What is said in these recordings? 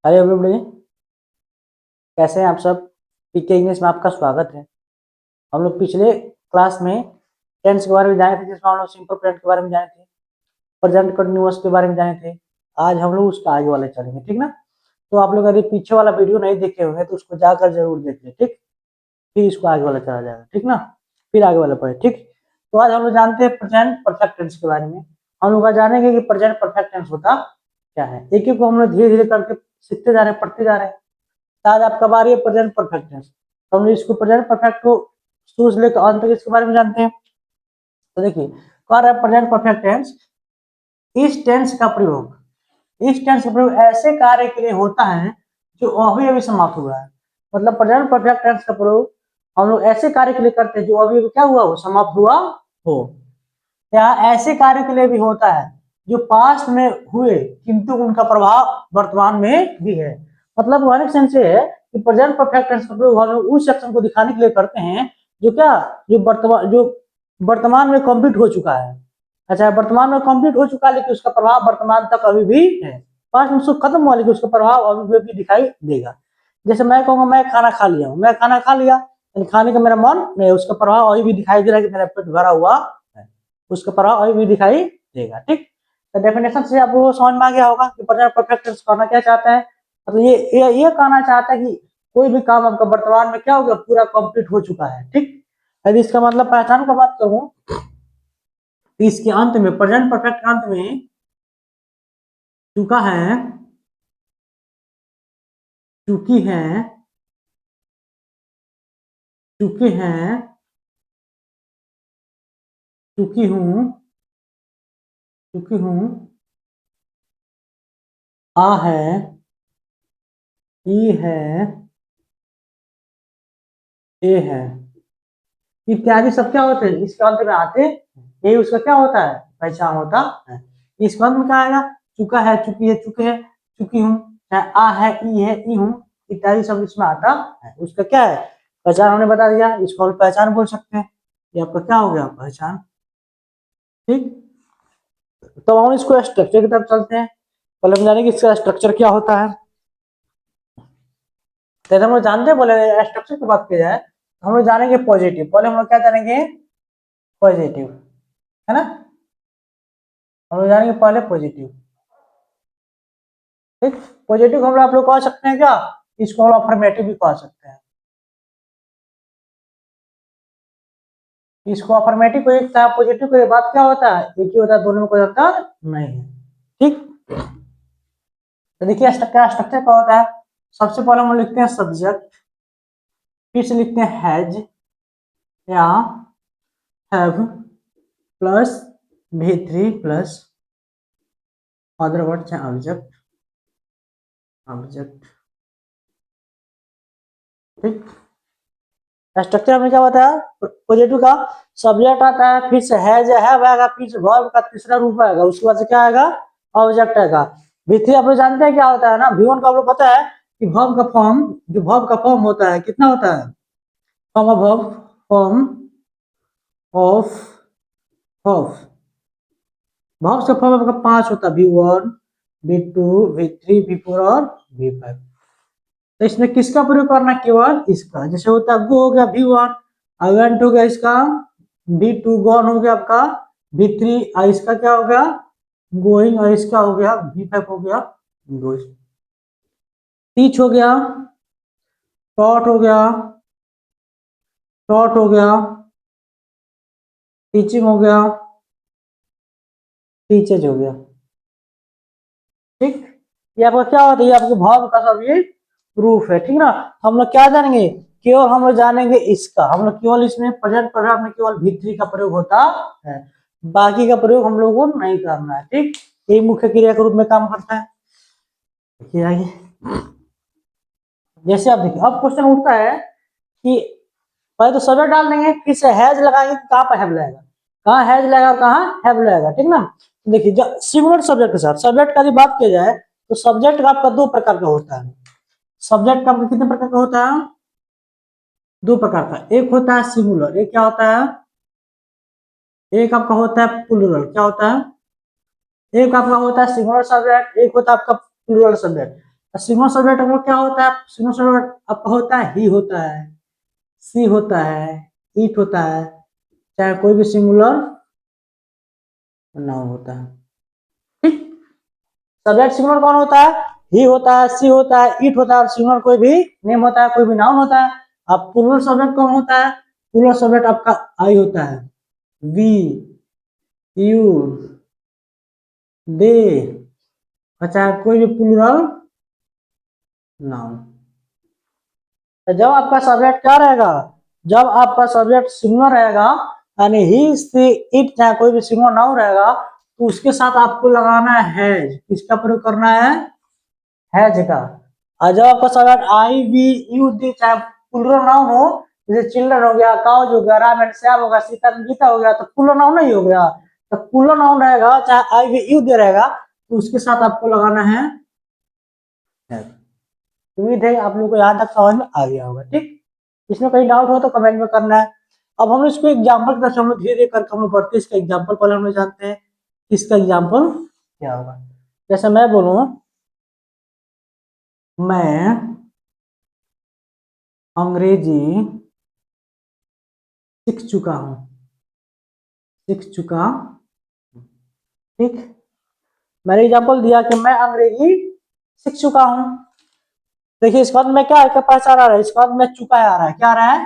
Hello everybody, कैसे हैं आप सब। पीके इंग्लिश में आपका स्वागत है। हम लोग पिछले क्लास में टेंस के बारे में जाने थे, जिसमें हम लोग सिंपल प्रेजेंट के बारे में जाने थे, प्रेजेंट कंटिन्यूअस के बारे में जाने थे। आज हम लोग उसका आगे वाले चलेंगे, ठीक ना। तो आप लोग यदि पीछे वाला वीडियो नहीं देखे होंगे तो उसको जाकर जरूर देख लें, ठीक। फिर इसको आगे वाला चला जाएगा, ठीक ना। फिर आगे वाला पढ़े, ठीक। तो आज हम लोग जानते हैं प्रेजेंट परफेक्ट टेंस के बारे में। हम लोग आज जानेंगे कि प्रेजेंट परफेक्ट टेंस होता क्या है। एक एक को हम लोग धीरे धीरे करके सीखते जा रहे हैं, पढ़ते जा रहे हैं। आज आपका बारी है प्रेजेंट परफेक्ट टेंस। तो हम इसको प्रेजेंट परफेक्ट को शुरू से लेकर अंत तक इसके बारे में जानते हैं। तो देखिए, कह रहा है प्रेजेंट परफेक्ट टेंस, इस टेंस का प्रयोग, इस टेंस का प्रयोग ऐसे कार्य के लिए होता है जो अभी अभी समाप्त हुआ है। मतलब प्रेजेंट परफेक्ट टेंस का प्रयोग हम लोग ऐसे कार्य के लिए करते हैं जो अभी अभी क्या हुआ हो, समाप्त हुआ हो। या ऐसे कार्य के लिए भी होता है जो पास्ट में हुए किंतु उनका प्रभाव वर्तमान में भी है। मतलब वन एक सेंस ये है कि प्रेजेंट परफेक्ट टेंस का प्रयोग हम लोग उस सेक्शन को दिखाने के लिए करते हैं जो क्या, जो वर्तमान में कंप्लीट हो चुका है। अच्छा, वर्तमान में कंप्लीट हो चुका है लेकिन उसका प्रभाव वर्तमान तक अभी भी है। पास्ट में उसको खत्म हुआ लेकिन उसका प्रभाव अभी भी दिखाई देगा। जैसे मैं कहूंगा मैं खाना खा लिया हूँ, मैं खाना खा लिया, खाने का मेरा मन नहीं, उसका प्रभाव अभी भी दिखाई दे रहा है कि मेरा पेट भरा हुआ है, उसका प्रभाव अभी भी दिखाई देगा, ठीक। तो डेफिनेशन से आपको समझ में आ गया होगा कि प्रेजेंट परफेक्ट टेंस करना क्या चाहता है। मतलब ये कहना चाहता है कि कोई भी काम आपका वर्तमान में क्या हो गया, पूरा कंप्लीट हो चुका है, ठीक। यदि इसका मतलब पहचान का बात करूं तो इसके अंत में, प्रेजेंट परफेक्ट के अंत में चुका है, चुकी है, चुके हैं, चुकी हूं, चुकी हूं, आ है, ई है, ए है, इत्यादि सब क्या होते हैं, इसके अंत में आते, ये उसका क्या होता है, पहचान होता है। इसके अंत में क्या आएगा, चुका है, चुकी है, चुके हैं, चुकी हूँ, आ है, ई है, ई हूँ, इत्यादि सब इसमें आता है। उसका क्या है, पहचान हमने बता दिया, इसको हम पहचान बोल सकते हैं। ये आपका क्या हो गया, पहचान, ठीक। तो हम इसको स्ट्रक्चर की तरफ चलते हैं। पहले हम जानेंगे इसका स्ट्रक्चर क्या होता है। तो हम लोग जानते हैं, बोले स्ट्रक्चर की बात की जाए तो हम लोग जानेंगे पॉजिटिव। पहले हम लोग क्या जानेंगे, पॉजिटिव, है ना। हम लोग जानेंगे पहले पॉजिटिव, ठीक। पॉजिटिव हम लोग आप लोग कह सकते हैं क्या, इसको हम अफर्मेटिव भी कह सकते हैं। इसको अफर्मेटिव को एक था, पॉजिटिव को बात क्या होता है, एक ही होता है, दोनों में कोई अंतर नहीं है, ठीक। तो देखिए क्या स्ट्रक्चर क्या होता है। सबसे पहले हम लिखते हैं सब्जेक्ट, फिर से लिखते हैं हैज या have plus V3 plus other word चाहे ऑब्जेक्ट, ऑब्जेक्ट, ठीक। स्ट्रक्चर में क्या होता है पॉजिटिव का, सब्जेक्ट आता है, फिर से है आएगा, फिर से वर्ब का तीसरा रूप आएगा, उसके बाद से क्या आएगा, ऑब्जेक्ट आएगा। V3 आप लोग जानते हैं क्या होता है ना, V1 का आप लोग पता है कि वर्ब का फॉर्म, जो वर्ब का फॉर्म होता है कितना होता है, form of verb, form of verb, verb का फॉर्म आपका 5 होता है, V1, V2, V3, V4 और V5। तो इसमें किसका प्रयोग करना, केवल इसका। जैसे होता है गो हो गया V1, वेंट हो गया इसका V2, गॉन हो गया आपका V3, और इसका क्या हो गया गोइंग, और इसका हो गया V5 हो गया गोइंग। टीच हो गया, टॉट हो गया, टॉट हो गया, टीचिंग हो गया, टीचेज हो गया, ठीक। ये आपका क्या होता है, ये आपके भाव का सब ये प्रूफ है, ठीक ना। हम लोग क्या जानेंगे, केवल हम लोग जानेंगे इसका, हम लोग केवल इसमें प्रेजेंट प्रोग्राम में केवल V3 का प्रयोग होता है, बाकी का प्रयोग हम लोगों को नहीं करना है, ठीक। ये मुख्य क्रिया के रूप में काम करता है। देखिए आगे, जैसे आप देखिए अब क्वेश्चन उठता है कि पहले तो सब्जेक्ट डाल देंगे, फिर से हैज लगाएंगे, कहाँ पर हैव लगेगा, कहाँ हैज लगेगा, कहाँ हैव लगेगा, ठीक ना। देखिए सिंगुलर सब्जेक्ट के साथ, सब्जेक्ट का बात की जाए तो सब्जेक्ट का आपका दो प्रकार का होता है। सब्जेक्ट का आपका कितने प्रकार का होता है, दो प्रकार का। एक होता है सिंगुलर, एक क्या होता है, एक आपका होता है प्लूरल, क्या होता है, एक आपका होता है सिंगुलर सब्जेक्ट, एक होता है आपका प्लूरल सब्जेक्ट। सिंगुलर सब्जेक्ट आपका क्या होता है? सिंगुलर सब्जेक्ट आपका होता है ही होता है, सी होता है, इट होता है, चाहे कोई भी सिंगुलर नाउन होता है। ठीक, सब्जेक्ट सिंगुलर कौन होता है? ही होता है, सी होता है, इट होता है, और सिंगुलर कोई भी नेम होता है, कोई भी नाउन होता है। अब प्लूरल सब्जेक्ट कौन होता है? प्लूरल सब्जेक्ट आपका आई होता है, वी, यू, दे, अच्छा कोई भी प्लूरल नाउन। तो जब आपका सब्जेक्ट क्या रहेगा? जब आपका सब्जेक्ट सिंगुलर रहेगा, यानी ही, सी, इट, चाहे कोई भी सिंगुलर नाउन रहेगा, तो उसके साथ आपको लगाना है हैज। किसका प्रयोग करना है? हैज का। और जब आपका सब्जेक्ट आई, वी, यू, दी, चाहे प्लूरल नाउन हो, जैसे चिल्ड्रन हो गया, काउज हो गया, राम एंड श्याम हो गया, सीता गीता हो गया, तो प्लूरल नाउन नहीं हो गया? तो प्लूरल नाउन रहेगा, चाहे आई, वी, यू दे रहेगा, तो उसके साथ आपको लगाना है हैज। उम्मीद है आप लोगों को यहाँ तक समझ में आ गया होगा। ठीक, इसमें कहीं डाउट हो तो कमेंट में करना है। अब हम इसको एग्जाम्पल की तरह हम लोग धीरे धीरे करके हम लोग बढ़ते हैं। इसका एग्जाम्पल पहले हम लोग जानते हैं कि इसका एग्जाम्पल क्या होगा। जैसे मैं बोलूं, मैं अंग्रेजी सीख चुका हूं, सीख चुका। ठीक, मैंने एग्जाम्पल दिया कि मैं अंग्रेजी सीख चुका हूं। देखिए इसके बाद में क्या है, पहचान आ रहा है, इसके बाद में चुका आ रहा है, क्या आ रहा है?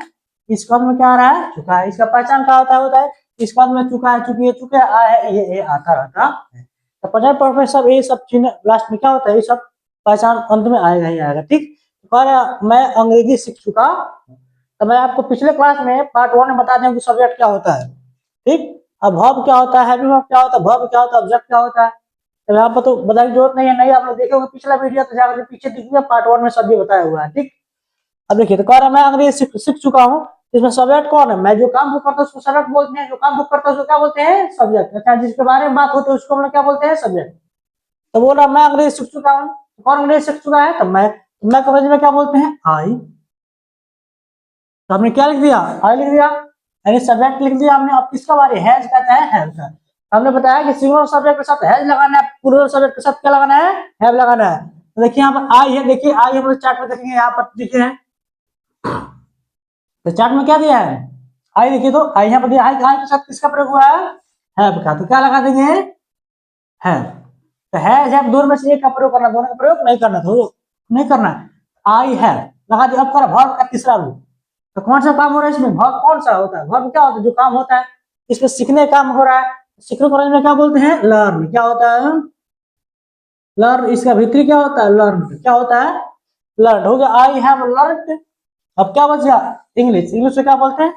इसके बाद में क्या आ रहा है? चुका है। इसका पहचान क्या होता है? इसके बाद में चुका है, चुकी है, चुके आ है, ये आता रहता है। तो पहचान पर सब ये सब चीज लास्ट में क्या होता है? ये सब पहचान अंत में आएगा ही आएगा। ठीक, तो मैं अंग्रेजी सीख चुका। तो मैं आपको पिछले क्लास में पार्ट 1 में बता दें कि सब्जेक्ट क्या होता है। ठीक, अब वर्ब क्या होता है, हैवी वर्ब क्या होता है, वर्ब क्या होता है, ऑब्जेक्ट क्या होता है। तो यहाँ पर तो बताने की जरूरत नहीं है, नहीं आप लोग देखोगे पिछला वीडियो तो जाकर पीछे दिखिए, पार्ट 1 में सब ये बताया हुआ है। ठीक, अब देखिए तो कह रहा है मैं अंग्रेजी सीख चुका हूँ। इसमें सब्जेक्ट कौन है? मैं जो काम को करता हूँ उसको सब्जेक्ट बोलते हैं, जो काम को करता हूँ उसको क्या बोलते हैं? सब्जेक्ट। अच्छा, जिसके बारे में बात होती है उसको हम लोग क्या बोलते हैं? सब्जेक्ट। तो बोल रहा मैं अंग्रेजी सीख चुका हूँ, कौन अंग्रेजी सीख चुका है? तो मैं अंग्रेजी में क्या बोलते हैं? आई। तो हमने क्या लिख दिया? आई लिख दिया, यानी सब्जेक्ट लिख दिया हमने। अब किसका बारे? हैज कहता है, हैव का। हमने बताया कि सिंगुलर सब्जेक्ट के साथ हैज लगाना है, प्लूरल सब्जेक्ट के साथ क्या लगाना है? हैव लगाना है। तो देखिए यहाँ पर आई है, देखिए आई हम लोग चार्ट में देखेंगे, यहाँ पर लिखे हैं तो चार्ट में क्या दिया है? आई। देखिए तो आई यहाँ पर दिया, आई के साथ किसका प्रयोग हुआ है? हैव का। तो क्या लगा देंगे? हैव। तो हैज हैव दोनों में से एक का प्रयोग करना, दोनों का प्रयोग नहीं करना, तो नहीं करना है। आई हैव लगा दिया। अब कर वर्ब का तीसरा रूप। तो कौन सा काम हो रहा है इसमें? वर्ब कौन सा होता है? वर्ब क्या होता है? जो काम होता है। इसमें सीखने का काम हो रहा है। सीखने को में क्या बोलते हैं? लर्न। क्या होता है? लर्न। इसका भीतरी क्या होता है? लर्न। क्या होता है? लर्न हो गया। I have learn. अब क्या बच गया? इंग्लिश। इंग्लिश में क्या बोलते हैं?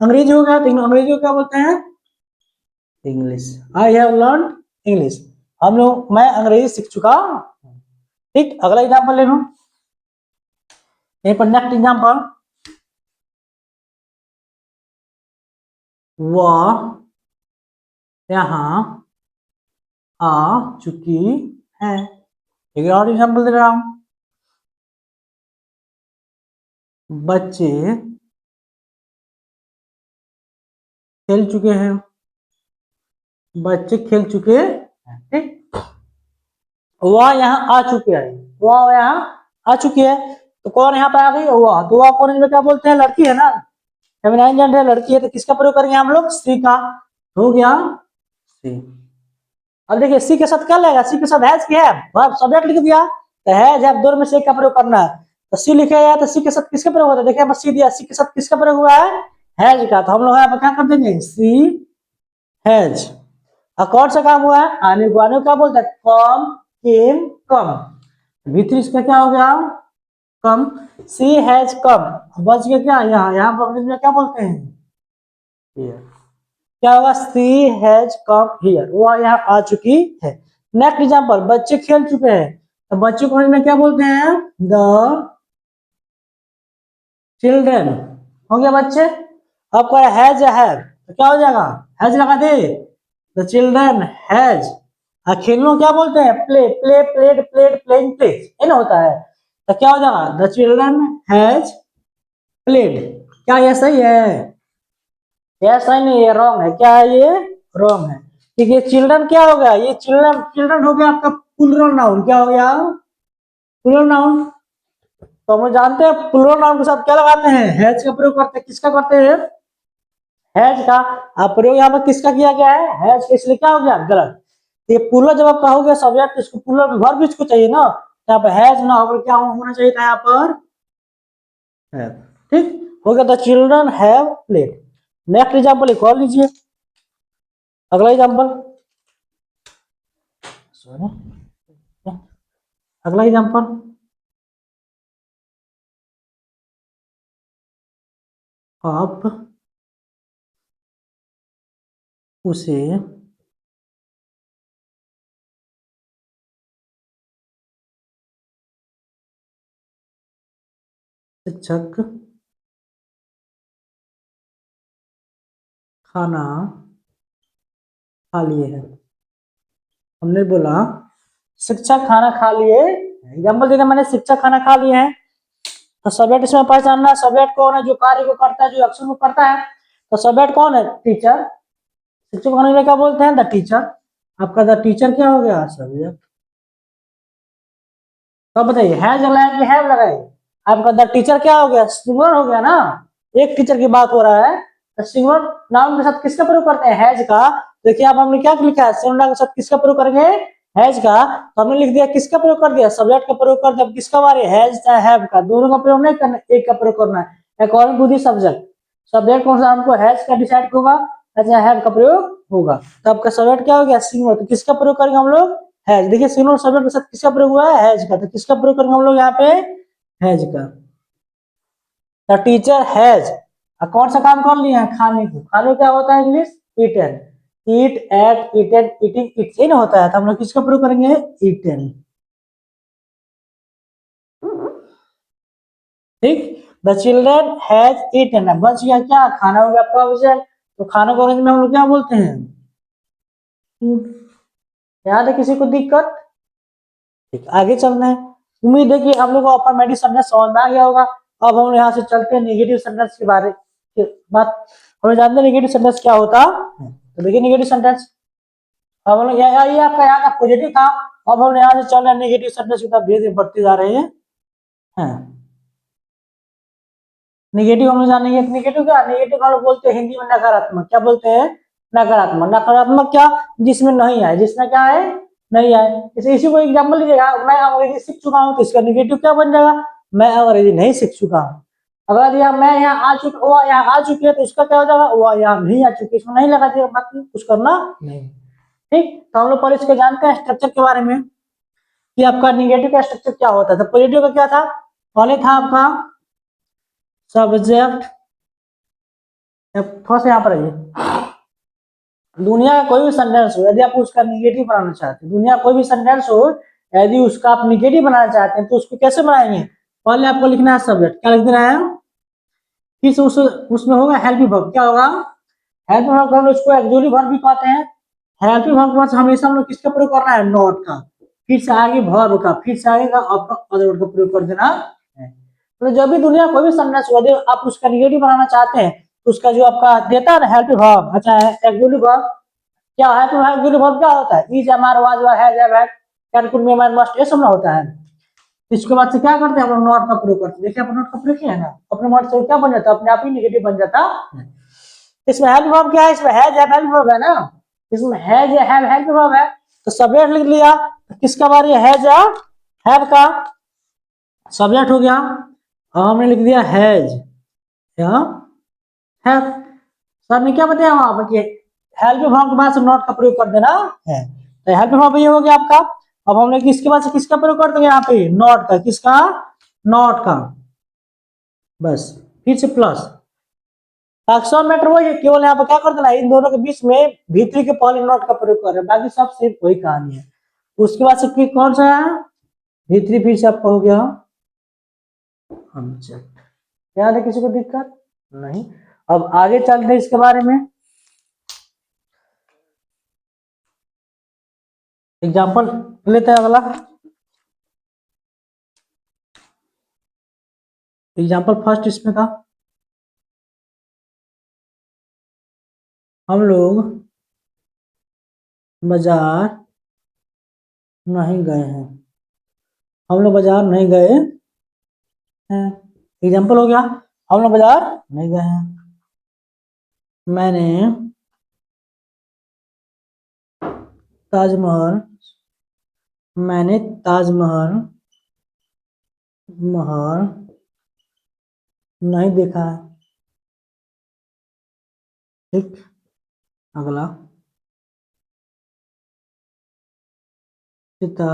अंग्रेजी हो गया, तो अंग्रेजी को क्या बोलते हैं? English. I have learn English. हम लोग मैं अंग्रेजी सीख चुका। ठीक, अगला एग्जाम्पल ले लो, यहीं पर नेक्स्ट एग्जाम्पल, वह यहाँ आ चुकी है। एक और एग्जाम्पल दे रहा हूं, बच्चे खेल चुके हैं, बच्चे खेल चुके हैं। ठीक, वह यहाँ आ चुके हैं, वह यहाँ आ चुकी है। तो कौन यहाँ पे आ गई? वह। तो वह कौन में क्या बोलते हैं? लड़की है ना, फेमिनाइन जेंडर है, लड़की है, तो किसका प्रयोग करेंगे हम लोग? सी का। हो गया सी। अब देखिए सी के साथ क्या लगेगा? सी के साथ हैज की है, वर्ब सब्जेक्ट लिख दिया, तो हैज हैव दोनों में से एक का प्रयोग करना है। तो सी लिखे गया, तो सी के साथ किसका प्रयोग होता है? देखिए सी दिया, सी के साथ किसका प्रयोग हुआ है? हैज का। तो हम लोग यहाँ पर क्या कर देंगे? सी हैज। और कौन सा काम हुआ है? आने को। आने को क्या बोलते हैं? कम, केम, कम। भीतरी इसका क्या हो गया? कम। सी हैज कम। बच गया क्या? यहाँ यहाँ पर अंग्रेजी में क्या बोलते हैं? हियर। क्या होगा? सी हैज कम हियर, वो यहाँ आ चुकी है। नेक्स्ट एग्जांपल, बच्चे खेल चुके हैं। तो बच्चों को में क्या बोलते हैं? The children. हो गया बच्चे। अब कह हैज या हैव, तो क्या हो जाएगा? हैज लगा दे, द चिल्ड्रन हैज। खेलने क्या बोलते हैं? Play. Play, played, played, playing, play, ये ना होता है। तो क्या हो जाएगा? The children has played. क्या ये सही है? यह सही नहीं, ये रॉन्ग है। क्या है ये? रॉन्ग है। ठीक है, चिल्ड्रन क्या हो गया? ये चिल्ड्रन, चिल्ड्रन हो गया आपका प्लूरल नाउन। क्या हो गया? प्लूरल नाउन, तो हम जानते हैं प्लूरल नाउन के साथ क्या लगाते हैं, हैज का प्रयोग करते हैं। किसका करते हैं, हैज का। अब प्रयोग यहाँ पर किसका किया गया है, हैज, इसलिए क्या हो गया, गलत। ये प्लूरल जब आप कहोगे सब्जेक्ट, इसको प्लूरल वर्ब भी इसको चाहिए ना, यहाँ पर हैज ना होकर क्या होना चाहिए था यहाँ पर, हैव। ठीक हो गया, the children have played. Next example एक और लीजिए, अगला एग्जाम्पल, अगला एग्जाम्पल, आप उसे शिक्षक खाना खा लिए हैं। हमने बोला शिक्षक खाना खा लिए, एग्जाम्पल देना मैंने, शिक्षक खाना खा लिए हैं, तो सब्जेक्ट इसमें पहचानना है, सब्जेक्ट कौन है, जो कार्य को करता है, जो एक्शन को करता है, तो सब्जेक्ट कौन है, टीचर। शिक्षक होने में क्या बोलते हैं, द टीचर। आपका द टीचर क्या हो गया, सब्जेक्ट। तो बताइए हैज लगाए कि हैव लगाए, आपका द टीचर क्या हो गया, सिंगुलर हो गया ना, एक टीचर की बात हो रहा है, तो सिंगुलर नाउन के साथ किसका प्रयोग करते हैं, हैज का। देखिए आप हमने क्या लिखा है, सिंगुलर के साथ किसका प्रयोग करेंगे, हैज का। तो हमने लिख दिया किसका प्रयोग कर दिया, सब्जेक्ट का प्रयोग कर दिया। किसका बारे, हैज या हैव का, दोनों का प्रयोग नहीं करना, एक का प्रयोग करना है, according to the subject. Subject कौन सा हमको हैज का डिसाइड होगा, या हैव का प्रयोग होगा। तो आपका सब्जेक्ट क्या हो गया, सिंगुलर, तो किसका प्रयोग करेंगे हम लोग, हैज। देखिए सिंगुलर सब्जेक्ट के साथ किसका प्रयोग हुआ है, हैज का, तो किसका प्रयोग करेंगे हम लोग यहाँ पे, हैज का। द टीचर हैज कौन सा काम कर लिया है, खाने को। खाने क्या होता है English, eaten, eat, ate, eaten, eating, eat से ना होता है, तो हम लोग किसका प्रयोग करेंगे, ईटन। ठीक, द चिल्ड्रन हैज ईटन, बच गया क्या, खाना हो गया आपका ऑब्जेक्ट। तो खाना को अंग्रेजी में हम लोग क्या बोलते हैं, फूड। याद है किसी को दिक्कत, ठीक आगे चलना है। उम्मीद है कि हम लोग को अफर्मेटिव सेंटेंस समझ में आ गया होगा। अब हम यहाँ से चलते हैं नेगेटिव सेंटेंस के बारे की बात। हमें जानते हैं नेगेटिव सेंटेंस क्या होता है, तो देखिए नेगेटिव सेंटेंस, अब हम लोग ये आपका यहाँ का पॉजिटिव था, अब हम यहाँ से चल रहे हैं नेगेटिव सेंटेंस की तरफ धीरे धीरे बढ़ते जा रहे हैं। नेगेटिव हम लोग जानेंगे, नेगेटिव क्या, नेगेटिव हम लोग बोलते हैं हिंदी में नकारात्मक, क्या बोलते हैं, नकारात्मक। नकारात्मक क्या, जिसमें नहीं आए, जिसमें क्या है, नहीं आए। इसी को एग्जाम्पल लीजिएगा, मैं अंग्रेजी सीख चुका हूँ, तो इसका नेगेटिव क्या बन जाएगा, मैं अंग्रेजी नहीं सीख चुका हूँ। अगर यह मैं यहाँ आ चुका, वो यहाँ आ चुकी है, तो उसका क्या हो जाएगा, वो यहाँ नहीं आ चुकी, इसमें नहीं लगा दिया, बाकी कुछ करना नहीं। ठीक, तो हम लोग पहले इसके जानते हैं स्ट्रक्चर के बारे में, कि आपका निगेटिव का स्ट्रक्चर क्या होता था। पॉजिटिव का क्या था, पहले था आपका सब्जेक्ट, थोड़ा सा यहाँ पर आइए। दुनिया का कोई भी सेंटेंस हो, यदि आप उसका निगेटिव बनाना चाहते हैं, दुनिया कोई भी सेंटेंस हो, यदि उसका आप निगेटिव बनाना चाहते हैं, तो उसको कैसे बनाएंगे, पहले आपको लिखना है सब्जेक्ट, क्या लिख देना है, फिर उसमें होगा हेल्पिंग वर्ब, क्या होगा, हेल्पिंग वर्ब, हम उसको एक्सक्लूसिव वर्ब भी कहते हैं। हेल्पिंग वर्ब के बाद हमेशा हम लोग किसका प्रयोग करना है, नॉट का, फिर से आगे वर्ब का, फिर से आगे का अदर वर्ड का प्रयोग कर देना है। तो जब भी दुनिया कोई भी सेंटेंस हो, यदि आप उसका निगेटिव बनाना चाहते हैं, तो उसका जो आपका देता है ना हेल्पिंग वर्ब, अच्छा है एक्सक्लूसिव वर्ब, क्या है, तो एक्सक्लूसिव वर्ब क्या होता है, is, am, are, was, were, has, have, had, can, could, may, might, must, ये सब ना होता है। इसके बाद से क्या करते हैं हम लोग, नॉट का प्रयोग करते हैं। देखिए अपन नॉट का प्रयोग किया है ना, अपने वर्ड से क्या बन जाता है, अपने आप ही नेगेटिव बन जाता है। इसमें हेल्प वर्ब क्या है, इसमें हैज, हैव, हेल्प वर्ब है ना, इसमें हैज या हैव हेल्प वर्ब है, तो सब्जेक्ट लिख लिया, तो किसका बारी है, हैज या हैव का, सब्जेक्ट हो गया। और हमने लिख दिया हैज या हैव। सर ने क्या बताया वहां पर कि हेल्प वर्ब के बाद से नॉट का प्रयोग कर देना है, तो हेल्प वर्ब ये हो गया आपका। अब हमने किसके बाद से किसका प्रयोग कर देंगे यहाँ पे, नॉट का, किसका, नॉट का, बस, फिर से प्लस। अक्सर मैटर वही है, केवल यहाँ पर क्या कर देना, इन दोनों के बीच में भीतरी के पहले नॉट का प्रयोग कर रहे हैं, बाकी सब सिर्फ वही कहानी है। उसके बाद से कौन सा है, भीतरी, फिर से आपका हो गया ऑब्जेक्ट। याद है किसी को दिक्कत नहीं। अब आगे चलते हैं इसके बारे में, एग्जाम्पल लेते हैं अगला। एग्जाम्पल फर्स्ट इसमें था, हम लोग बाजार नहीं गए हैं, हम लोग बाजार नहीं गए हैं। एग्जाम्पल हो गया, हम लोग बाजार नहीं गए हैं। मैंने ताजमहल मैंने ताजमहल महल नहीं देखा है। ठीक, अगला, पिता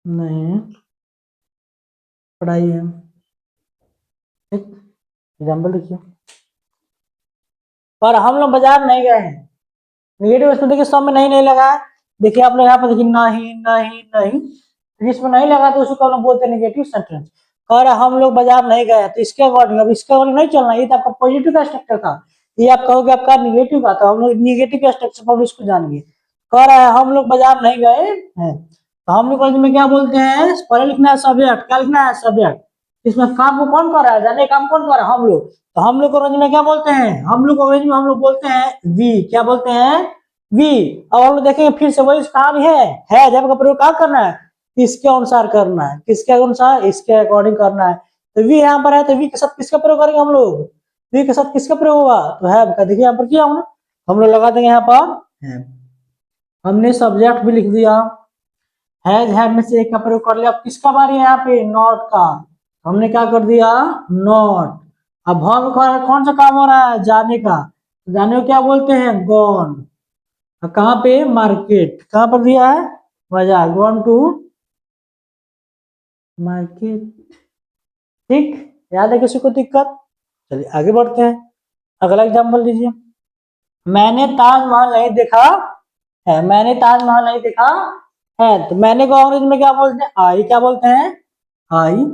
नहीं पढ़ाई है। ठीक, एग्जाम्पल देखिए, पर हम लोग बाजार नहीं गए हैं। निगेटिव स्पेलिंग देखिए, सब में नहीं लगा है। देखिए आप लोग यहाँ पर देखिए, नहीं नहीं नहीं, जिसमें नहीं लगा तो उसको हम लोग बोलते हैं निगेटिव सेंटेंस। कह रहा हम लोग बाजार नहीं गए, तो इसके अकॉर्डिंग, अब इसके अकॉर्डिंग नहीं चलना, ये तो आपका पॉजिटिव का स्ट्रक्चर था, ये आप कहोगे आपका निगेटिव का, तो हम लोग निगेटिव का स्ट्रक्चर पर इसको जानेंगे। कह रहा है हम लोग बाजार नहीं गए हैं, तो हम लोग में क्या बोलते हैं, पहले लिखना है सब्जेक्ट, क्या लिखना है सब्जेक्ट। इसमें काम को कौन कर रहा है, जाने काम कौन कर रहा है, हम लोग। तो हम लोग को अंग्रेजी में क्या बोलते हैं, हम लोग अंग्रेजी में हम लोग बोलते हैं वी, क्या बोलते हैं वी। अब हम लोग देखेंगे फिर से वही काम है जब का प्रयोग क्या करना है, इसके अनुसार करना है, किसके अनुसार, इसके अकॉर्डिंग करना है। तो वी यहाँ पर है, तो वी के साथ किसका प्रयोग करेंगे हम लोग, वी के साथ किसका प्रयोग होगा, तो है का। देखिए यहाँ पर क्या होगा, हम लोग लगा देंगे यहाँ पर है। हमने सब्जेक्ट भी लिख दिया, है में से एक का प्रयोग कर लिया। अब किसका बारी है यहाँ पे, नॉट का, हमने क्या कर दिया, नॉट। अब वर्ब का कौन सा काम हो रहा है, जाने का, जाने को क्या बोलते हैं, गॉन। कहाँ पे, मार्केट, कहाँ पर दिया है, बाजार, गॉन टू मार्केट। ठीक, याद है किसी को दिक्कत, चलिए आगे बढ़ते हैं। अगला एग्जाम्पल लीजिए, मैंने ताजमहल नहीं देखा है, मैंने ताजमहल नहीं देखा है। तो मैंने को अंग्रेजी में क्या बोलते हैं, आई, क्या बोलते हैं, आई।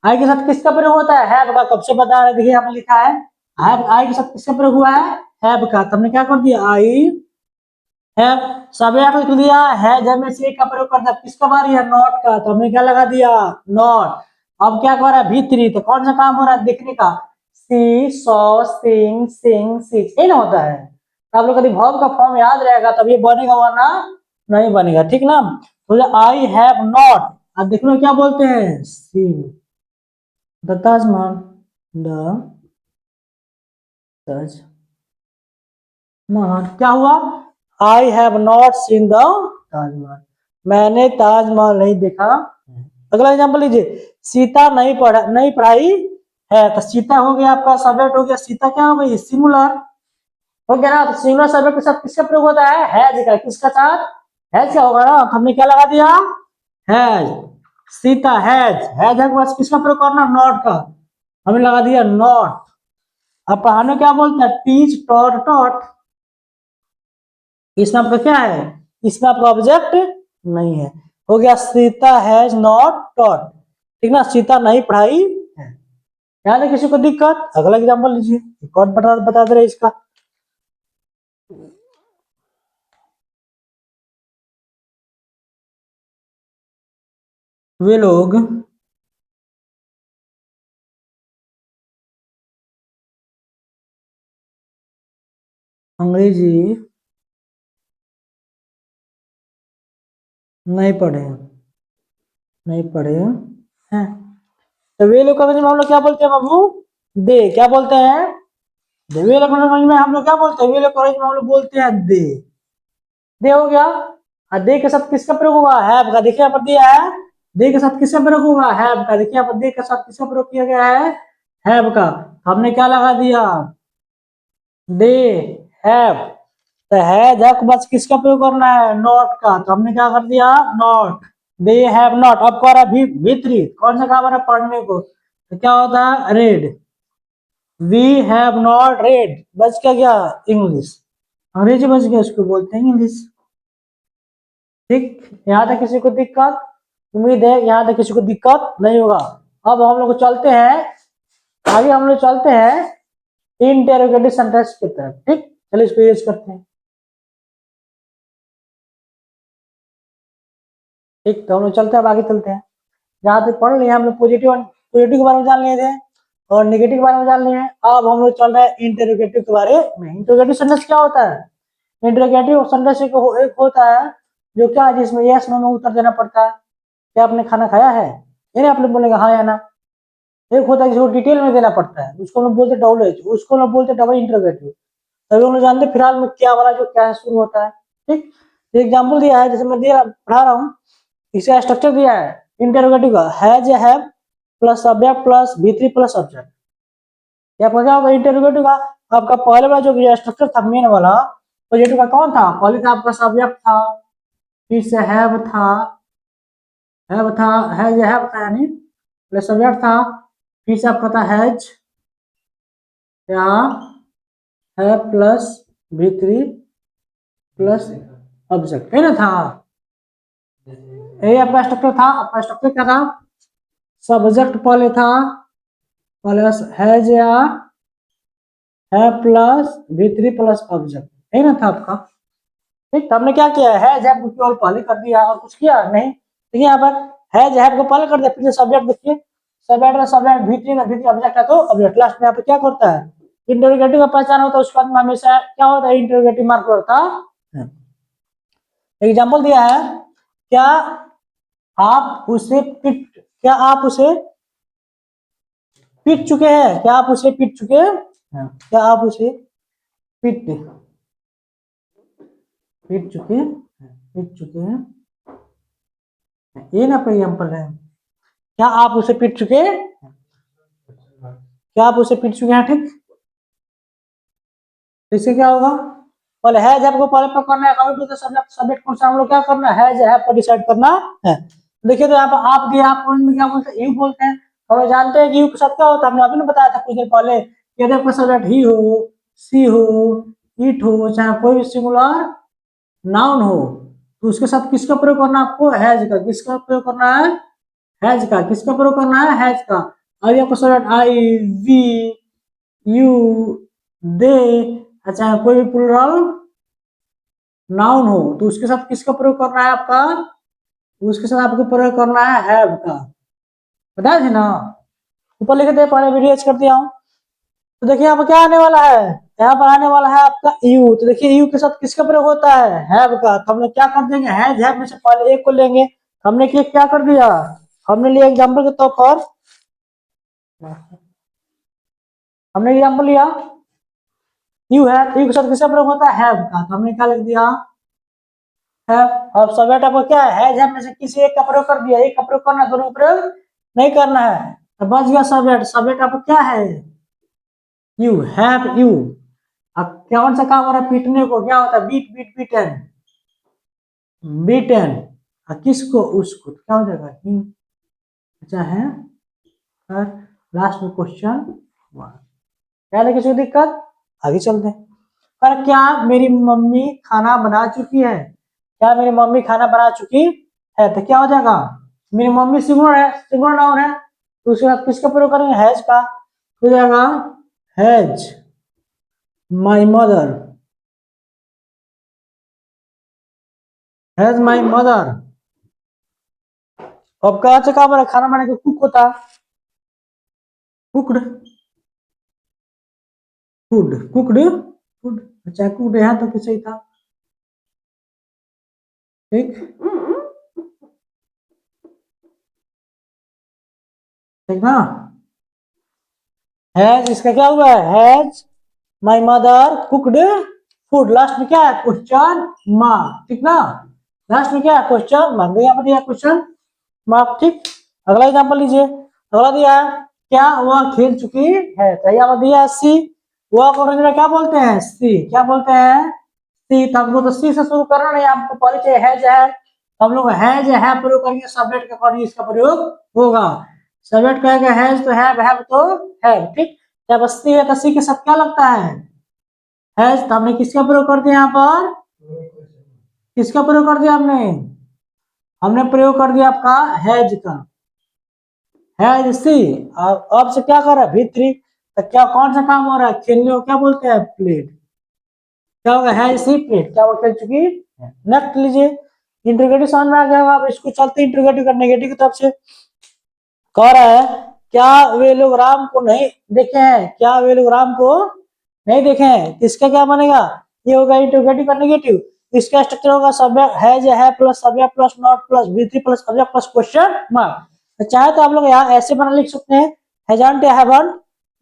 आई के साथ किसका प्रयोग होता है, हैव का, कब से बता रहे, देखिए यहाँ पर लिखा है हैव, आई के साथ किसका प्रयोग हुआ है, हैव का। तुमने क्या कर दिया, आई हैव। सब्जेक्ट लिख दिया है, जब में से का प्रयोग करता है, किसका बारी है, नॉट का, तो हमने क्या लगा दिया, नॉट। अब क्या कर रहा है, भीतरी, तो कौन सा काम हो रहा है, देखने का, सी सॉ सिंग सिंग सीख, ये ना होता है। तो आप लोग कभी वर्ब का फॉर्म याद रहेगा तब ये बनेगा, वरना नहीं बनेगा, ठीक ना। तो आई हैव नॉट, अब देखो क्या बोलते हैं, see the Taj Mahal, the Taj Mahal. क्या हुआ, I have not seen the Taj Mahal, मैंने ताजमहल नहीं देखा। अगला एग्जांपल लीजिए, सीता नहीं पढ़ाई है, तो सीता हो गया आपका सब्जेक्ट, हो गया सीता, क्या हो गई, सिंगुलर हो गया ना। तो सिंगुलर सब्जेक्ट के साथ किसका प्रयोग होता है, हैज का, किसका साथ, हैज क्या होगा ना, हमने क्या लगा दिया, हैज। सीता हैज है, बस किसका प्रयोग करना, नॉट का, हमने लगा दिया नॉट। अब पढ़ाने क्या बोलते हैं, टीच टॉट टॉट, इसमें आपका क्या है, इसमें आपका ऑब्जेक्ट नहीं है, हो गया सीता हैज नॉट टॉट। ठीक ना, सीता नहीं पढ़ाई है। याद है किसी को दिक्कत, अगला एग्जांपल लीजिए, एक और बता दे रहे इसका। वे लोग अंग्रेजी नहीं पढ़े नहीं पढ़े हैं। तो वे लोग का मतलब हम लोग क्या बोलते हैं बाबू, दे, क्या बोलते हैं, दे। वे लोग में हम लोग क्या बोलते हैं, वे लोग कॉलेज में हम लोग बोलते हैं दे हो गया। और दे के साथ किसका प्रयोग हुआ, हैव का, देखिए यहाँ पर दिया है, दे के साथ किसका प्रयोग हुआ, हैव का, देखिए यहाँ पर दे के साथ किसका प्रयोग किया गया है, हैव का। तो हमने क्या लगा दिया, दे हैव। तो हैज है बस किसका प्रयोग करना है, नॉट का, तो हमने क्या कर दिया, नॉट। They have not. अब कह रहा है भीतरी, कौन सा काम है पढ़ने को, तो क्या होता है, read. We have not read, बच क्या गया, इंग्लिश, अंग्रेजी बच गया, उसको बोलते हैं इंग्लिश। ठीक, यहाँ तक किसी को दिक्कत, उम्मीद है यहाँ तक किसी को दिक्कत नहीं होगा। अब हम लोग चलते हैं आगे, हम लोग चलते हैं इंटेरोगेटिव सेंटेंस की तरफ। ठीक, चलिए इसको यूज करते हैं। ठीक, तो हम लोग चलते हैं, अब आगे चलते हैं। जहाँ तक पढ़ लिए हम लोग पॉजिटिव पॉजिटिव के बारे में जान लिए थे और नेगेटिव के बारे में जान लिए हैं। अब हम लोग चल रहे हैं इंटेरोगेटिव के बारे में। इंटेरोगेटिव सेंटेंस क्या होता है, इंटरोगेटिव सेंटेंस एक होता है जो क्या, जिसमें यस नो में उत्तर देना पड़ता है, क्या आपने खाना खाया है, ये नहीं आप लोग बोलेंगे हाँ या ना। एक होता है जिसको डिटेल में देना पड़ता है, उसको हम बोलते डब्ल्यू, उसको हम बोलते डबल इंटरोगेटिव। तभी हम लोग जानते हैं फिलहाल में क्या वाला जो क्या है शुरू होता है। ठीक, एग्जाम्पल दिया है, जैसे मैं पढ़ा रहा हूँ, इसे स्ट्रक्चर दिया है इंटरोगेटिव का, has have plus subject plus V3 plus subject. या क्या होगा इंटरोगेटिव का, आपका पहले वाला जो स्ट्रक्चर था मेन वाला, पॉजिटिव का कौन था, पहले था आपका सब्जेक्ट था, फिर से हैव था, हैज हैव था यानी प्लस सब्जेक्ट था, फिर से आपका था हैज या है प्लस V3 प्लस ऑब्जेक्ट, है ना था, यही आपका स्ट्रक्चर था। आपका स्ट्रक्चर क्या था, सब्जेक्ट पहले था प्लस हैज या है प्लस V3 प्लस ऑब्जेक्ट, है ना था आपका। ठीक, तो हमने क्या किया है, हैज को केवल पहले कर दिया और कुछ किया नहीं। देखिए यहाँ पर हैज को पहले कर दिया, फिर सब्जेक्ट देखिए, सब्जेक्ट V3 ऑब्जेक्ट है, तो ऑब्जेक्ट लास्ट में यहाँ पे क्या करता है, इंटरोगेटिव का पहचान होता है, उसके बाद में हमेशा क्या होता है, इंटरोगेटिव मार्क करता है। एग्जाम्पल दिया है, क्या आप उसे पीट चुके हैं, क्या आप उसे पीट चुके हैं, क्या आप उसे पीट चुके हैं, ये ना कोई एग्जाम्पल है, क्या आप उसे पीट चुके हैं, क्या आप उसे पीट चुके हैं। ठीक, इससे क्या होगा, पहले है जब को पहले पकड़ना है, अकाउंट सब्जेक्ट सब्जेक्ट कौन सा हम लोग क्या करना है जो है डिसाइड करना है। देखिए तो यहाँ पर आप दिया, आप में क्या बोलते हैं, यू बोलते हैं, हम लोग जानते हैं कि यू के साथ क्या होता है, हमने अभी बताया था कुछ देर पहले, यदि आपका सब्जेक्ट ही हो, सी हो, इट हो, चाहे कोई भी सिंगुलर नाउन हो, तो उसके साथ किसका प्रयोग करना है आपको, हैज का। किसका प्रयोग करना है, हैज का। किसका प्रयोग करना है, हैज का। अभी आपका सब्जेक्ट आई, वी, यू, दे, अच्छा कोई भी प्लूरल नाउन हो, तो उसके साथ किसका प्रयोग करना है आपका, उसके साथ आपको प्रयोग करना है हैव का। बताया थी ना, ऊपर लिखे थे, पहले वीडियो कर दिया हूँ। तो देखिए यहाँ पर क्या आने वाला है, यहाँ पर आने वाला है आपका यू। तो देखिए यू के साथ किसका प्रयोग होता है, हैव का। तो हम लोग क्या कर देंगे, हैज हैव में से पहले एक को लेंगे। हमने क्या कर दिया, हमने लिया एग्जाम्पल के तौर पर, हमने एग्जाम्पल लिया यू है, तो यू के साथ किसका प्रयोग होता है, हैव का। तो हमने क्या लिख दिया है। अब सब्जेक्ट आपको क्या है, हैज हैव में से किसी एक का प्रयोग कर दिया, एक का प्रयोग करना है, दोनों का प्रयोग नहीं करना है। तो बच गया सब्जेक्ट। सब्जेक्ट आपको क्या है, यू हैव यू। अब कौन सा काम हो रहा है, पीटने को, क्या होता है, बीट बीट बीटन, बीटन। किसको, उसको, तो क्या हो जाएगा ही। अच्छा है, और लास्ट में क्वेश्चन क्या है, किसी को दिक्कत, आगे चलते हैं। पर क्या मेरी मम्मी खाना बना चुकी है, क्या मेरी मम्मी खाना बना चुकी है, तो क्या हो जाएगा, मेरी मम्मी सिंगुलर है, सिंगुलर नाउन है, तो उसके बाद किसका प्रयोग करेंगे, हैज का। हो जाएगा has my mother, has my mother. अब कहा से काम खाना बनाने का, कुक होता, कुकड, कुकड फूड। अच्छा कुकड यहाँ तक तो सही था। ठीक, ठीक ना, हैज इसका क्या हुआ है, has my mother cooked food. Last में क्या है, क्वेश्चन मार्क। ठीक ना, लास्ट में क्या है, क्वेश्चन मार्क। यहाँ पर दिया क्वेश्चन मार्क। ठीक, अगला एग्जाम्पल लीजिए। अगला दिया है, क्या वह खेल चुकी है, तो यहाँ पर दिया है सी। वह को अंग्रेजी में क्या बोलते हैं, सी। क्या बोलते हैं, सी। तो हमको तो सी से शुरू करना नहीं, आपको परिचय है। हम लोग है प्रयोग करेंगे, सब्जेक्ट के अकॉर्डिंग इसका प्रयोग होगा। सब्जेक्ट कहेगा हैज तो हैव तो है। ठीक, जब सी है तो सी के साथ क्या लगता है, हैज। तो हमने किसका प्रयोग कर दिया, यहाँ पर किसका प्रयोग कर दिया, हमने प्रयोग कर दिया आपका हैज का, हैज सी। अब से क्या कर रहा है, V3। तो क्या कौन सा काम हो रहा है, खेलने को क्या बोलते हैं, प्लेट। क्या होगा, हैज सी प्लेट, क्या वो खेल चुकी है। नेक्स्ट लीजिए, इंट्रोगेटिव समझ में आ गया होगा। अब इसको चलते इंट्रोगेटिव का नेगेटिव की तरफ से। कह रहा है, क्या वे लोग राम को नहीं देखे हैं, क्या वे लोग राम को नहीं देखे हैं, इसका क्या बनेगा, ये होगा इंटरोगेटिव का नेगेटिव। इसका स्ट्रक्चर होगा सब्जेक्ट है plus subject plus not plus V3 plus subject plus question mark. तो चाहे तो आप लोग यहाँ ऐसे बना लिख सकते हैं, हैजंट या haven't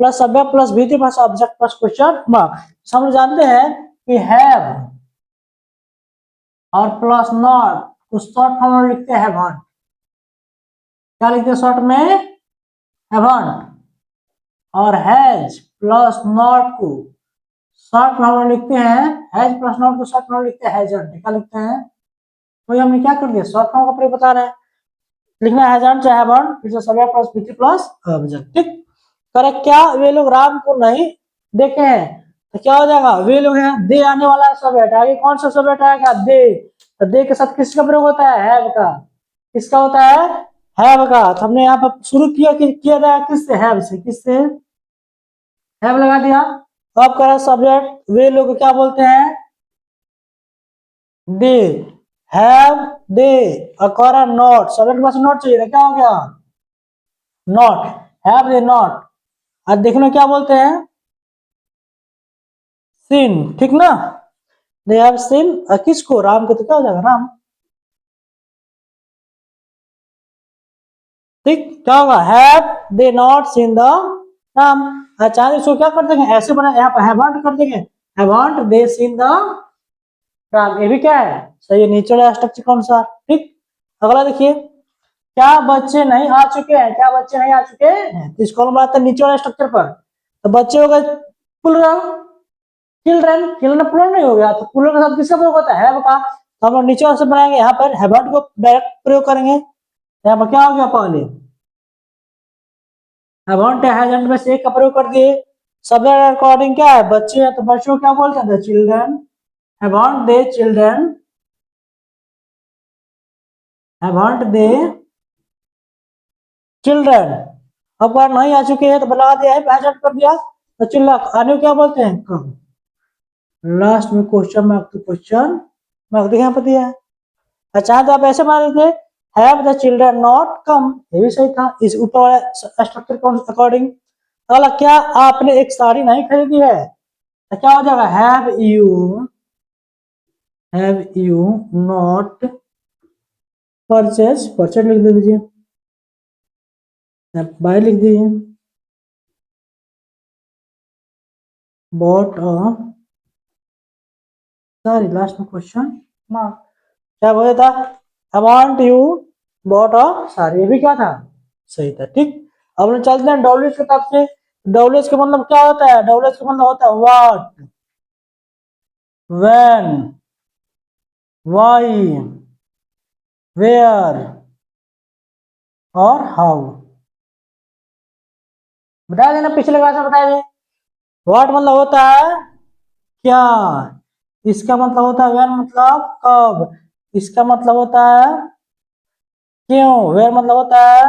plus subject plus V3 plus subject plus question mark. हम लोग जानते हैं कि हैव और प्लस नॉट को शॉर्ट फॉर्म में लिखते हैं हैवन। क्या लिखते हैं शॉर्ट में? हैवन। और हैज प्लस नॉट को शॉर्ट फॉर्म में लिखते हैं, हैज प्लस नॉट को शॉर्ट फॉर्म में लिखते हैं हैजंट। क्या लिखते हैं? तो हमने क्या कर दिया, शॉर्ट फॉर्म का प्रयोग बता रहे हैं। लिखना हैजंट चाहे हैवन फिर से subject plus V3 plus object. ठीक। करेक्ट। क्या वे लोग राम को नहीं देखे हैं? तो क्या हो जाएगा, वे लोग हैं, दे आने वाला है सब्जेक्ट, आगे कौन सा सब्जेक्ट आएगा? दे। तो दे के साथ किसका प्रयोग होता है? हैव का। किसका होता है? हैव का। तो हमने यहाँ पर शुरू किया जाए किससे? हैव से। किससे? हैव लगा दिया। तो अब कह रहा सब्जेक्ट वे लोग क्या बोलते हैं? They have they. और कह रहा नॉट, सब्जेक्ट पास नॉट चाहिए था, क्या हो गया? नॉट। Have they not. अब देखना क्या बोलते हैं? सीन। ठीक ना? They have seen. किसको? राम को। तो क्या हो जाएगा? राम। ठीक। क्या होगा? Have they not seen the Ram. अच्छा इसको क्या कर देंगे, ऐसे बना, यहाँ पर हैवंट कर देंगे, haven't they seen the Ram. ये भी क्या है? सही है। नीचे वाला स्ट्रक्चर कौन सा? ठीक। अगला देखिए, क्या बच्चे नहीं आ चुके हैं? क्या बच्चे नहीं आ चुके हैं? तो इसको हम बनाते हैं नीचे वाले स्ट्रक्चर पर। तो बच्चे हो गए प्लुरल, चिल्ड्रन। चिल्ड्रन प्लुरल नहीं हो गया, तो प्लुरल के साथ किसका प्रयोग होता है? हैव का। तो हम लोग नीचे वाले से बनाएंगे, यहाँ पर हैवंट को डायरेक्ट प्रयोग करेंगे। यहाँ पर क्या हो गया? पहले हैवंट या हैजंट में से एक का प्रयोग कर दिए। सब्जेक्ट अकॉर्डिंग क्या है? बच्चे हैं, तो बच्चों को क्या बोलते हैं? चिल्ड्रन। हैवंट दे चिल्ड्रन, हैवंट दे चिल्ड्रन। अब बार नहीं आ चुके हैं तो बता दिया है, हैजंट कर दिया। तो चिल्ला आने को क्या बोलते हैं? कब। लास्ट में क्वेश्चन मार्क, तो क्वेश्चन मार्क यहाँ पर दिया है। अच्छा तो आप ऐसे मान लीजिए, have the children not come, ये भी सही था इस ऊपर वाले स्ट्रक्चर के अकॉर्डिंग। अगला, क्या आपने एक साड़ी नहीं खरीदी है? तो क्या हो जाएगा? Have you not purchase, purchase लिख दीजिए, बाय लिख दीजिए, बॉट अ साड़ी, लास्ट में क्वेश्चन मार्क। क्या बोला था? I want you bought a sari, ये भी क्या था? सही था। ठीक। अब हम चलते हैं डब्ल्यूएच के तरफ से। डब्ल्यूएच का मतलब क्या होता है? डब्ल्यूएच का मतलब होता है व्हाट, व्हेन, व्हाई, वेयर और हाउ। बता देना, पिछले क्लास में बताया थे। व्हाट मतलब होता है क्या, इसका मतलब होता है व्हेन मतलब कब, इसका मतलब होता है क्यों, वेयर मतलब होता है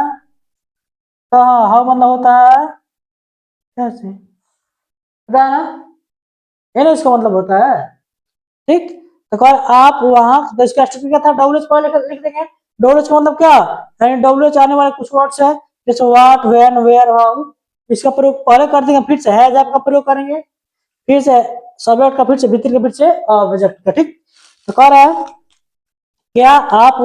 कहाँ, हाउ मतलब होता है कैसे। बताया ना? ये ना इसका मतलब होता है। ठीक। तो कल आप वहां, तो इसका स्ट्रक्चर क्या था? डब्ल्यूएच पहले लिख देंगे। डब्ल्यूएच का मतलब क्या? यानी डब्ल्यूएच आने वाले कुछ वर्ड्स है, जैसे व्हाट, व्हेन, वेयर, हाउ, इसका प्रयोग पहले कर देंगे, फिर से हैज आपका प्रयोग करेंगे, फिर से सब्जेक्ट का, फिर से भीतर का, फिर से ऑब्जेक्ट का। ठीक। तो कह रहा है क्या आप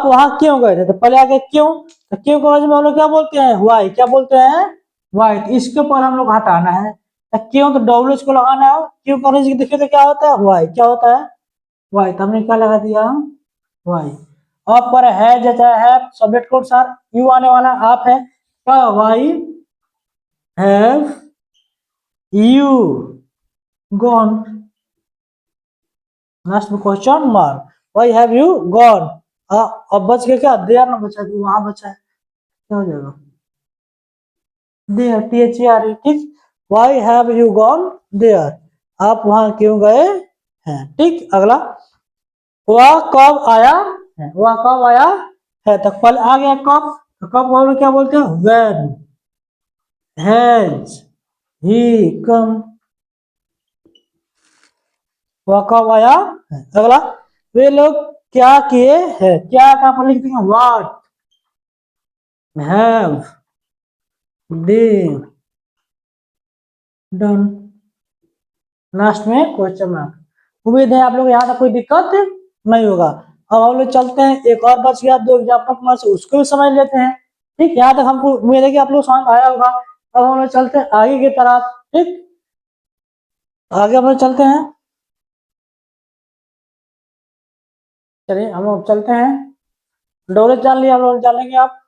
वहां क्यों गए थे? तो पहले आगे क्यों, तो क्यों को हम लोग क्या बोलते हैं? व्हाई। क्या बोलते हैं? व्हाई। तो इसके ऊपर हम लोग हटाना है, तो क्यों तो डब्ल्यूएच को लगाना है, क्यों करने से देखिए तो क्या होता है? व्हाई। क्या होता है? व्हाई। तो हमने क्या लगा दिया? व्हाई। आप पर है जैसा है, सब्जेक्ट कोड सर यू आने वाला, आप है क्या? Why have you gone, last में question mark. Why have you gone. अब बच गया क्या? देयर ना बचा, वहां बचा है, क्या हो जाएगा? There, THERE। ठीक। Why have you gone there, आप वहां क्यों गए हैं। ठीक। अगला, वह कब आया है, वह कब आया है, तो कल आ गया कब, तो कब हम लोग क्या बोलते हैं? व्हेन हैज ही कम, वह कब आया है। अगला, वे लोग क्या किए हैं, क्या का अपन लिख देंगे what have they done, last में क्वेश्चन मार्क। उम्मीद है आप लोग यहाँ तक कोई दिक्कत नहीं होगा। अब हम लोग चलते हैं, एक और बच गया 2 एग्जाम्पल हमारे से, उसको भी समझ लेते हैं। ठीक, यहाँ तक हमको उम्मीद है कि आप लोग समझ आया होगा। अब हम लोग चलते हैं आगे की तरफ। ठीक, आगे हम लोग चलते हैं। चलिए हम लोग चलते हैं। डब्ल्यू जान लिया, हम लोग जानेंगे। आप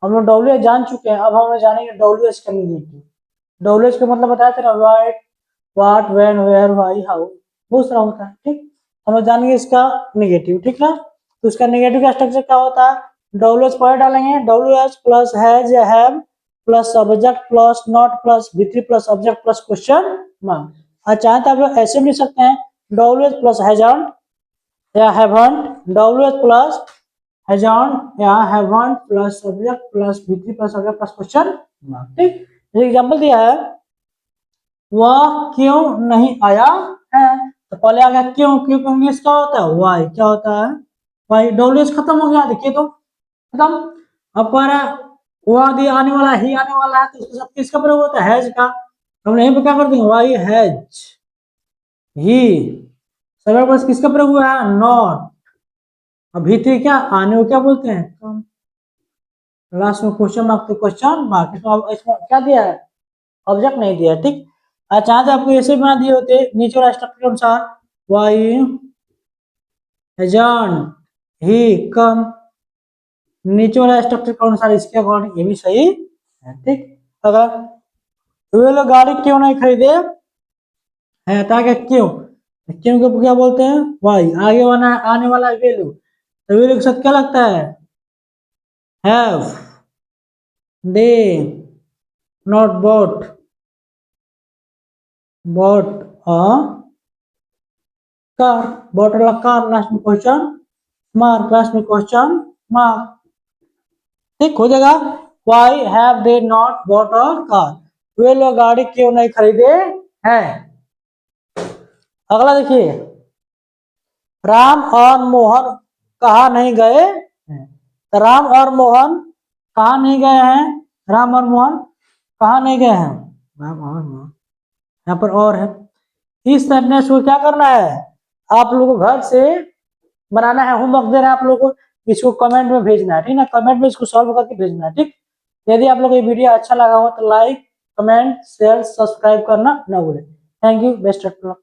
हम लोग डब्ल्यू जान चुके हैं, अब हम लोग जानेंगे डब्ल्यू एच का निगेटिव। डब्ल्यू एच का मतलब बताया था ना, white, what, when, where, why, how, बहुत सारा होता है। ठीक, हम लोग जानेंगे इसका निगेटिव। ठीक ना, तो उसका निगेटिव का स्ट्रक्चर क्या होता है? डब्ल्यू एच पर डालेंगे, डब्ल्यू एच प्लस हैज या have plus subject plus not plus V3 plus subject plus question mark. और चाहे तो आप लोग ऐसे भी लिख सकते हैं, डब्ल्यू एच प्लस हैजंट या haven't, W H plus hasn't या haven't plus subject plus V3 plus subject plus question mark. ठीक, एग्जाम्पल दिया है, वह क्यों नहीं आया है। तो पहले आ गया क्यों, क्यों इंग्लिश क्या होता है? वाई। क्या होता है? वाई। डब्ल्यू खत्म हो गया, देखिए तो खत्म। अब कह रहा है वह भी आने वाला, ही आने वाला है, तो उसके साथ किसका प्रयोग होता है? हैज का। हम यहीं पे क्या कर देंगे? Why has he. समय पर किसका प्रयोग हुआ है? नॉट। अभी थे क्या आने को क्या बोलते हैं? कम। लास्ट में क्वेश्चन मार्क, तो क्वेश्चन मार्क। इसमें क्या दिया है? ऑब्जेक्ट नहीं दिया। ठीक, अच्छा तो आपको ऐसे बना दिए होते नीचे वाला स्ट्रक्चर के अनुसार, वाई हैजंट ही कम। नीचे वाला स्ट्रक्चर के अनुसार इसके अकॉर्डिंग ये भी सही है। ठीक, अगर वे लोग गाड़ी क्यों नहीं खरीदे है, ताकि क्यों, क्यों को क्या बोलते हैं? वाई। आगे वाला आने वाला वे लोग, तो वे लोग के साथ क्या लगता है? Have they not bought bought a car. Bought वाला कार, लास्ट में क्वेश्चन मार्क, लास्ट में क्वेश्चन मार्क। ठीक हो जाएगा। Why have they not bought a car, वे लोग गाड़ी क्यों नहीं खरीदे हैं। अगला देखिए, राम और मोहन कहा नहीं गए हैं। तो राम और मोहन कहा नहीं गए हैं? राम और मोहन कहा नहीं गए हैं? राम और मोहन, यहाँ पर और है। इस सेंटेंस को क्या करना है? आप लोगों को घर से बनाना है, होमवर्क दे रहे हैं आप लोगों को, इसको कमेंट में भेजना है। ठीक ना, कमेंट में इसको सॉल्व करके भेजना है। ठीक, यदि आप लोग को ये वीडियो अच्छा लगा हो तो लाइक, कमेंट, शेयर, सब्सक्राइब करना ना भूलें। Thank you, best of luck.